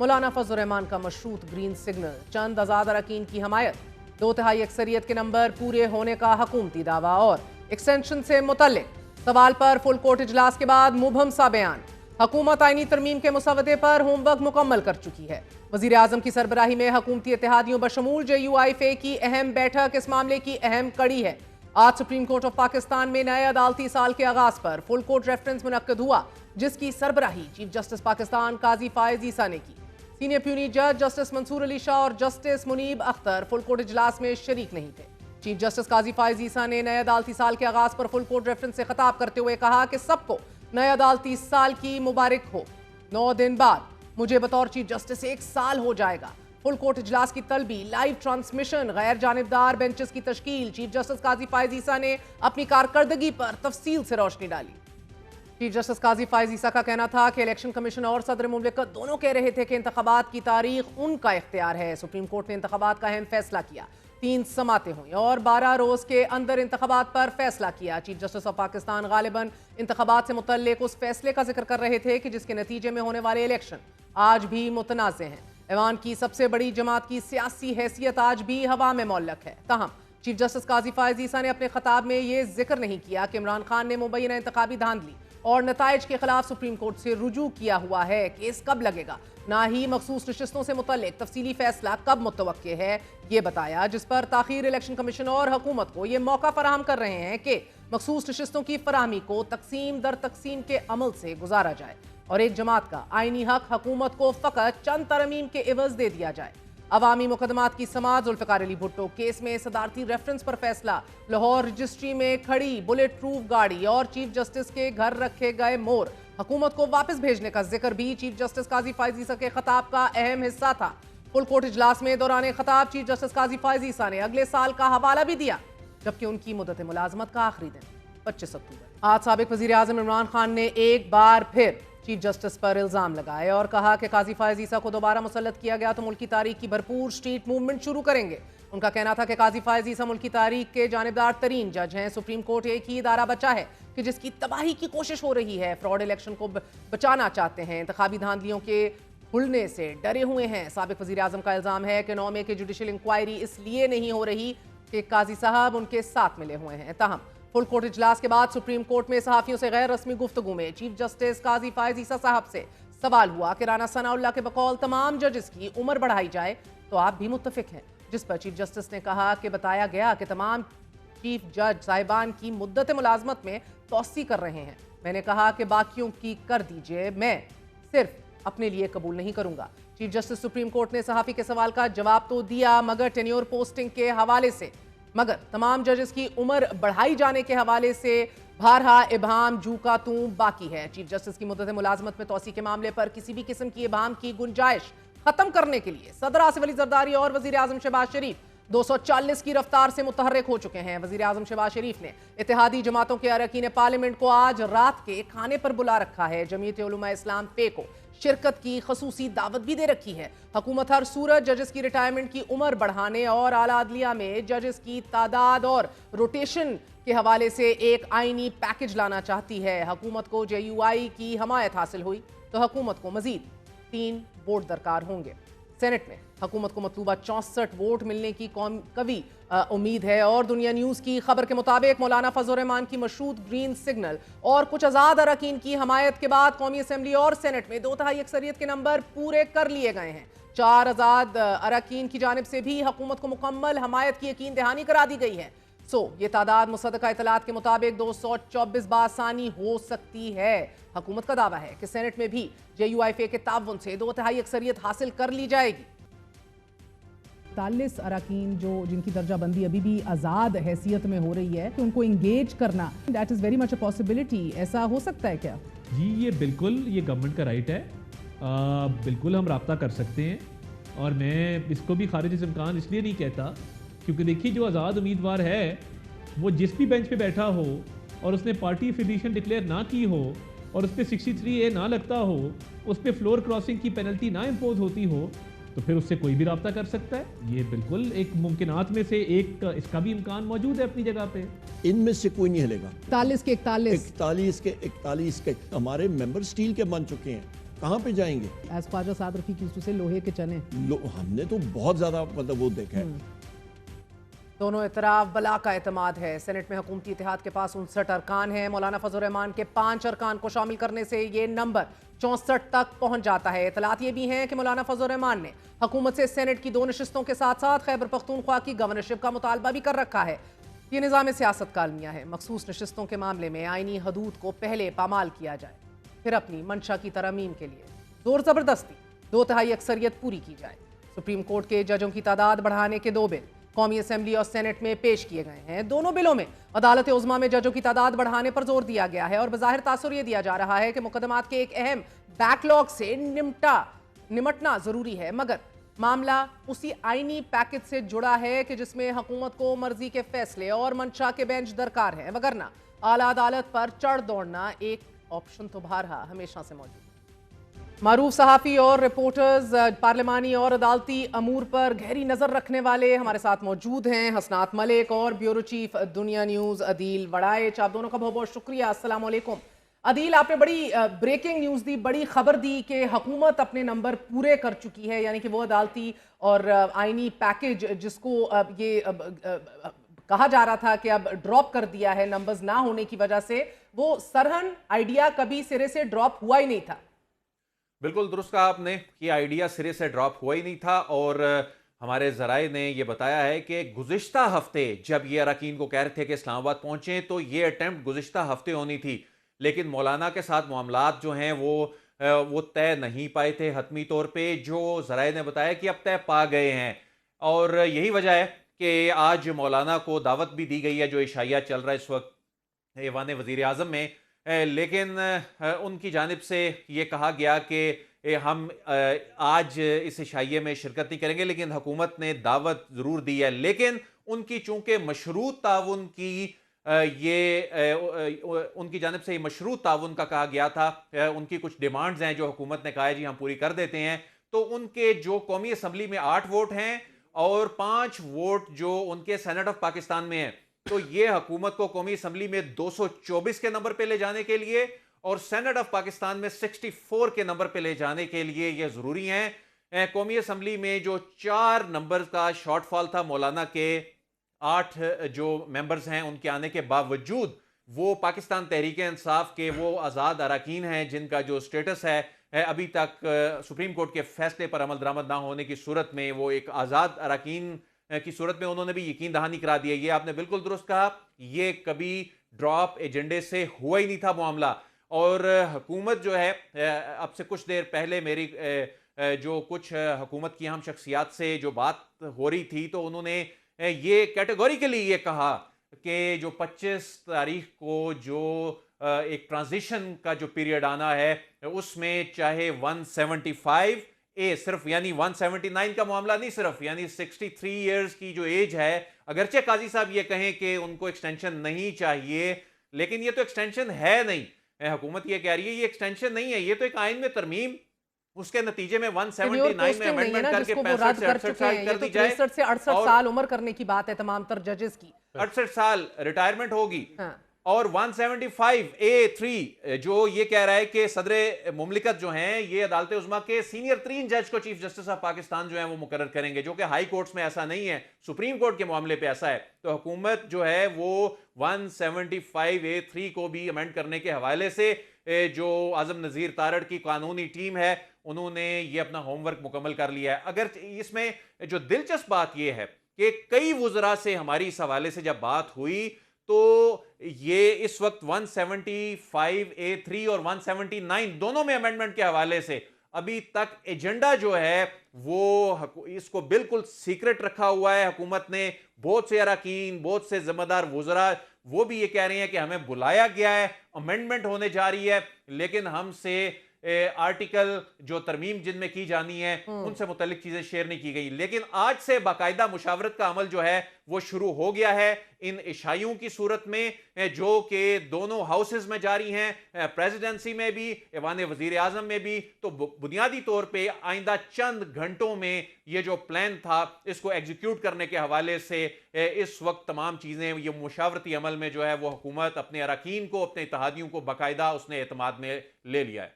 मौलाना फजल रहमान का मशरूत green signal, चंद आजाद अरकान की हमायत, 2/3 अक्सरियत के नंबर पूरे होने का हुकूमती दावा और एक्सटेंशन से मुतल्लिक सवाल पर फुल कोर्ट इजलास के बाद मुबहम सा बयान। हुकूमत आईनी तरमीम के मुसवदे पर होमवर्क मुकम्मल कर चुकी है। वजीर आजम की सरबराही में हुकूमती इत्तेहादियों बशमूल JUIFA की अहम बैठक इस मामले की अहम कड़ी है। आज सुप्रीम कोर्ट ऑफ पाकिस्तान में नए अदालती साल के आगाज पर फुल कोर्ट रेफरेंस मुनक्कद हुआ, जिसकी सरबराही चीफ जस्टिस पाकिस्तान काजी फायज ईसा ने की। सीनियर प्यूनी जज जस्टिस मंसूर अली शाह और justice Munib Akhtar full court इजलास में शरीक नहीं थे। चीफ जस्टिस काजी फायज ईसा ने नए अदालती साल के आगाज पर फुल कोर्ट रेफरेंस से खिताब करते हुए कहा कि सबको नए अदालती साल की मुबारक हो। 9 दिन बाद मुझे बतौर चीफ जस्टिस 1 साल हो जाएगा। फुल कोर्ट इजलास की तलबी, लाइव ट्रांसमिशन, गैर जानिबदार बेंचेस की तश्कील। चीफ जस्टिस काजी फायज ईसा ने अपनी कारकर्दगी पर तफसील से रोशनी डाली। चीफ जस्टिस काजी फायज ईसा का कहना था कि इलेक्शन कमीशन और सदर मुमलिकत दोनों कह रहे थे कि इंतखाबात की तारीख उनका इख्तियार है। सुप्रीम कोर्ट ने इंतखाबात का अहम फैसला किया। 3 समातें हुई और 12 रोज के अंदर इंतखाबात पर फैसला किया। चीफ जस्टिस ऑफ पाकिस्तान गालिबन इंतखाबात से मुतल्लिक उस फैसले का जिक्र कर रहे थे कि जिसके नतीजे में होने वाले इलेक्शन आज भी मुतनाज़ हैं। ऐवान की सबसे बड़ी जमात की सियासी हैसियत आज भी हवा में मुअल्लक है। ताहम चीफ जस्टिस काजी फायज ईसा ने अपने खिताब में ये जिक्र नहीं किया कि इमरान खान ने मुबैना इंतखाबी धांधली और नताइज के खिलाफ सुप्रीम कोर्ट से रुजू किया हुआ है। केस कब लगेगा, ना ही मखसूस नशिस्तों से मुतल्लिक तफसीली फैसला कब मुतवक्के है, ये बताया, जिस पर ताखीर इलेक्शन कमीशन और हुकूमत को ये मौका फराहम कर रहे हैं कि मखसूस नशिस्तों की फराहमी को तकसीम दर तकसीम के अमल से गुजारा जाए और एक जमात का आईनी हक हुकूमत को फकत चंद तरमीम के एवज दे दिया जाए। अवामी मुकदमात की समाअत, जुल्फ़िकार अली भुट्टो केस में सदारती रेफरेंस पर फैसला, लाहौर रजिस्ट्री में खड़ी बुलेट प्रूफ गाड़ी और चीफ जस्टिस के घर रखे गए मोर, हुकूमत को वापस भेजने का जिक्र भी चीफ जस्टिस काजी फायज ईसा के खिताब का अहम हिस्सा था। फुल कोर्ट इजलास में दौरान खिताब चीफ जस्टिस काजी फायज ईसा ने अगले साल का हवाला भी दिया, जबकि उनकी मुद्दत मुलाजमत का आखिरी दिन 25 अक्टूबर। आज साबिक वजीर आजम इमरान खान ने एक बार फिर चीफ जस्टिस पर इल्जाम लगाए और कहा कि काजी फायज ईसा को दोबारा मुसल्लत किया गया तो मुल्क की तारीख की भरपूर स्ट्रीट मूवमेंट शुरू करेंगे। उनका कहना था कि काजी फायज ईसा मुल्क की तारीख के जानिबदार तरीन जज हैं। सुप्रीम कोर्ट एक ही इदारा बचा है कि जिसकी तबाही की कोशिश हो रही है। फ्रॉड इलेक्शन को बचाना चाहते हैं, इंतखाबी धांधलियों के खुलने से डरे हुए हैं। साबिक वजीर आजम का इल्जाम है कि 9 मई की जुडिशल इंक्वायरी इसलिए नहीं हो रही कि काजी साहब उनके साथ मिले हुए हैं। ताहम फुल कोर्ट इजलास के बाद सुप्रीम कोर्ट में सहाफियों से गैर रस्मी गुफ्तगू में चीफ जस्टिस काजी फायज ईसा साहब से सवाल हुआ कि राना सनाउल्लाह के बकौल तमाम जजेस की उम्र बढ़ाई जाए तो आप भी मुत्तफिक हैं, जिस पर चीफ जस्टिस ने कहा कि बताया गया कि तमाम चीफ जज साहिबान की मुद्दत मुलाजमत में तोसी कर रहे हैं। मैंने कहा कि बाकियों की कर दीजिए, मैं सिर्फ अपने लिए कबूल नहीं करूंगा। चीफ जस्टिस सुप्रीम कोर्ट ने सहाफी के सवाल का जवाब तो दिया, मगर टेन्योर पोस्टिंग के हवाले से, मगर तमाम जजेस की उम्र बढ़ाई जाने के हवाले से भारहा इबाम जू का तू बाकी है। चीफ जस्टिस की मुद्दत मुलाजमत में तोसी के मामले पर किसी भी किस्म की इबाम की गुंजाइश खत्म करने के लिए सदर आसिफ अली जरदारी और वजीर आजम शहबाज शरीफ 240 की रफ्तार से मुतहर्रिक हो चुके हैं। वजीर आजम शहबाज शरीफ ने इत्तेहादी जमातों के अरकान पार्लियामेंट को आज रात के खाने पर बुला रखा है। जमीयत उलमा इस्लाम पे को शिरकत की खसूसी दावत भी दे रखी है। हुकूमत हर सूरत जजेस की रिटायरमेंट की उम्र बढ़ाने और आला अदलिया में जजेस की तादाद और रोटेशन के हवाले से एक आईनी पैकेज लाना चाहती है। हुकूमत को JUI की हमायत हासिल हुई तो हुकूमत को मजीद 3 वोट दरकार होंगे। सेनेट में हुकूमत को मतलूबा 64 वोट मिलने की कवी उम्मीद है। और दुनिया न्यूज़ की खबर के मुताबिक मौलाना फजल रहमान की मशरूत ग्रीन सिग्नल और कुछ आज़ाद अरकान की हमायत के बाद कौमी असम्बली और सेनेट में 2/3 अक्सरियत के नंबर पूरे कर लिए गए हैं। 4 आज़ाद अरकान की जानिब से भी हुकूमत को मुकम्मल हमायत की यकीन दहानी करा दी गई है। ये तादाद मुसद्दका इतलात के मुताबिक 224 बासानी हो सकती है। हुकूमत का दावा है कि सेनेट में भी JUIFA के ताउन से 2/3 अक्सरियत हासिल कर ली जाएगी। 40 अरकान जो जिनकी दर्जाबंदी अभी भी आज़ाद हैसियत में हो रही है, तो उनको इंगेज करना, that is very much a possibility. ऐसा हो सकता है क्या? जी, ये बिल्कुल, ये गवर्नमेंट का राइट है। बिल्कुल हम रब्ता कर सकते हैं और मैं इसको भी खारिज इम्कान इसलिए नहीं कहता क्योंकि देखिए, जो आज़ाद उम्मीदवार है वो जिस भी बेंच पे बैठा हो और उसने पार्टी एफिलिएशन डिक्लेयर ना की हो और उस पर 63A ना लगता हो, उस पर फ्लोर क्रॉसिंग की पेनल्टी ना इम्पोज होती हो, तो फिर उससे कोई भी रब्ता कर सकता है। ये बिल्कुल एक मुमकिनात में से एक इसका भी इम्कान मौजूद है अपनी जगह पे। इनमें से कोई नहीं हिलेगा। 41 के 41 41 के हमारे मेंबर स्टील के बन चुके हैं। कहाँ पे जाएंगे? As Khawaja Saad Rafique used to say, लोहे के चने। हमने तो बहुत ज्यादा मतलब वो देखा है। दोनों इतराफ बला का एतमाद है। सेनेट में हुकूमती इत्तेहाद के पास 59 अरकान हैं। मौलाना फजल रहमान के 5 अरकान को शामिल करने से ये नंबर 64 तक पहुंच जाता है। इतलात ये भी हैं कि मौलाना फजल रहमान ने हुकूमत से सेनेट की 2 नशिस्तों के साथ साथ खैबर पख्तूनख्वा की गवर्नरशिप का मुतालबा भी कर रखा है। ये निज़ाम सियासत का अलमिया है। मखसूस नशिस्तों के मामले में आईनी हदूद को पहले पामाल किया जाए, फिर अपनी मंशा की तरमीम के लिए जोर जबरदस्ती 2/3 अक्सरियत पूरी की जाए। सुप्रीम कोर्ट के जजों की तादाद बढ़ाने के 2 बिल कौमी असम्बली और सेनेट में पेश किए गए हैं। दोनों बिलों में अदालत उज़्मा में जजों की तादाद बढ़ाने पर जोर दिया गया है और बज़ाहिर तासुर यह दिया जा रहा है कि मुकदमात के एक अहम बैकलॉग से निमटना जरूरी है, मगर मामला उसी आईनी पैकेज से जुड़ा है कि जिसमें हुकूमत को मर्जी के फैसले और मंशा के बेंच दरकार है, वगरना आला अदालत पर चढ़ दौड़ना एक ऑप्शन तो बहरहाल हमेशा से मौजूद। मारूफ सहाफ़ी और रिपोर्टर्स पार्लिमानी और अदालती अमूर पर गहरी नज़र रखने वाले हमारे साथ मौजूद हैं। हसनात मलिक और ब्यूरो चीफ दुनिया न्यूज़ अदील वड़ाइच, आप दोनों का बहुत बहुत शुक्रिया। अस्सलाम वालेकुम। अदील, आपने बड़ी ब्रेकिंग न्यूज़ दी, बड़ी खबर दी कि हुकूमत अपने नंबर पूरे कर चुकी है, यानी कि वो अदालती और आईनी पैकेज जिसको ये कहा जा रहा था कि अब ड्रॉप कर दिया है नंबर्स ना होने की वजह से, वो सरहन आइडिया कभी सिरे से ड्रॉप हुआ ही नहीं था। बिल्कुल दुरुस्त कहा आपने कि आइडिया सिरे से ड्रॉप हुआ ही नहीं था। और हमारे ज़राए ने यह बताया है कि गुज़िश्ता हफ्ते जब ये अरकान को कह रहे थे कि इस्लामाबाद पहुंचे तो ये अटैम्प्ट गुज़िश्ता हफ्ते होनी थी, लेकिन मौलाना के साथ मामलात जो हैं वो तय नहीं पाए थे हतमी तौर पे, जो ज़राए ने बताया कि अब तय पा गए हैं। और यही वजह है कि आज मौलाना को दावत भी दी गई है, जो इशाया चल रहा है इस वक्त ऐवान वज़ीर आज़म में, लेकिन उनकी जानिब से ये कहा गया कि हम आज इस इशाइये में शिरकत नहीं करेंगे, लेकिन हुकूमत ने दावत ज़रूर दी है। लेकिन उनकी चूँकि मशरूत ताउन की उनकी जानिब से मशरूत ताउन का कहा गया था, उनकी कुछ डिमांड्स हैं जो हुकूमत ने कहा है जी हम पूरी कर देते हैं, तो उनके जो कौमी असम्बली में 8 वोट हैं और 5 वोट जो उनके सेनेट ऑफ पाकिस्तान में है, तो ये हुकूमत को कौमी असम्बली में 224 के नंबर पे ले जाने के लिए और सेनेट ऑफ पाकिस्तान में 64 के नंबर पे ले जाने के लिए ये ज़रूरी है। कौमी असम्बली में जो 4 नंबर का शॉर्टफॉल था, मौलाना के 8 जो मेंबर्स हैं उनके आने के बावजूद वो पाकिस्तान तहरीक इंसाफ के वो आज़ाद अरकान हैं जिनका जो स्टेटस है अभी तक सुप्रीम कोर्ट के फैसले पर अमल दरामद ना होने की सूरत में वो एक आज़ाद अरकान की सूरत में उन्होंने भी यकीन दहानी करा दिया। ये आपने बिल्कुल दुरुस्त कहा, ये कभी ड्रॉप एजेंडे से हुआ ही नहीं था मामला। और हुकूमत जो है, अब से कुछ देर पहले मेरी जो कुछ हुकूमत की अहम शख्सियात से जो बात हो रही थी, तो उन्होंने ये कैटेगोरिकली ये कहा कि जो 25 तारीख को जो एक ट्रांजिशन का जो पीरियड आना है उसमें चाहे 175 सिर्फ यानी 179 का मामला नहीं, सिर्फ यानी 63 इयर्स की जो एज है, अगरचे काजी साहब ये कहें कि उनको एक्सटेंशन नहीं चाहिए, लेकिन ये तो एक्सटेंशन है नहीं। हुकूमत ये कह रही है ये एक्सटेंशन नहीं है, ये तो एक आइन में तरमीम, उसके नतीजे में 179 में अमेंडमेंट करके 65 से 68 साल कर दी जाए। 63 से 68 साल उम्र करने की बात है तमाम तर जजेस की, 68 साल रिटायरमेंट होगी। हाँ। और 175A3 जो ये कह रहा है कि सदर मुमलिकत जो हैं ये अदालत उज़्मा के सीनियर 3 जज को चीफ जस्टिस ऑफ पाकिस्तान जो है वो मुकर्रर करेंगे, जो कि हाई कोर्ट्स में ऐसा नहीं है, सुप्रीम कोर्ट के मामले पे ऐसा है। तो हुकूमत जो है वो 175A3 को भी अमेंड करने के हवाले से जो आज़म नज़ीर तारड़ की कानूनी टीम है उन्होंने ये अपना होमवर्क मुकम्मल कर लिया है। अगर इसमें जो दिलचस्प बात यह है कि कई वुज़रा से हमारी इस हवाले से जब बात हुई तो ये इस वक्त 175A3 और 179 दोनों में अमेंडमेंट के हवाले से अभी तक एजेंडा जो है वो इसको बिल्कुल सीक्रेट रखा हुआ है। हुकूमत ने बहुत से अरकान, बहुत से जिम्मेदार वुज़रा वो भी ये कह रहे हैं कि हमें बुलाया गया है, अमेंडमेंट होने जा रही है, लेकिन हमसे आर्टिकल जो तरमीम जिनमें की जानी है उनसे मुतल्लिक चीजें शेयर नहीं की गई। लेकिन आज से बाकायदा मुशावरत का अमल जो है वो शुरू हो गया है इन इशाइयों की सूरत में, जो कि दोनों हाउसेज में जारी हैं, प्रेसिडेंसी में भी, ऐवान वजीर आजम में भी। तो बुनियादी तौर पे आइंदा चंद घंटों में ये जो प्लान था इसको एग्जीक्यूट करने के हवाले से इस वक्त तमाम चीजें ये मुशावरती अमल में जो है वो हुकूमत अपने अरकान को, अपने इत्तेहादियों को बाकायदा उसने एतमाद में ले लिया है।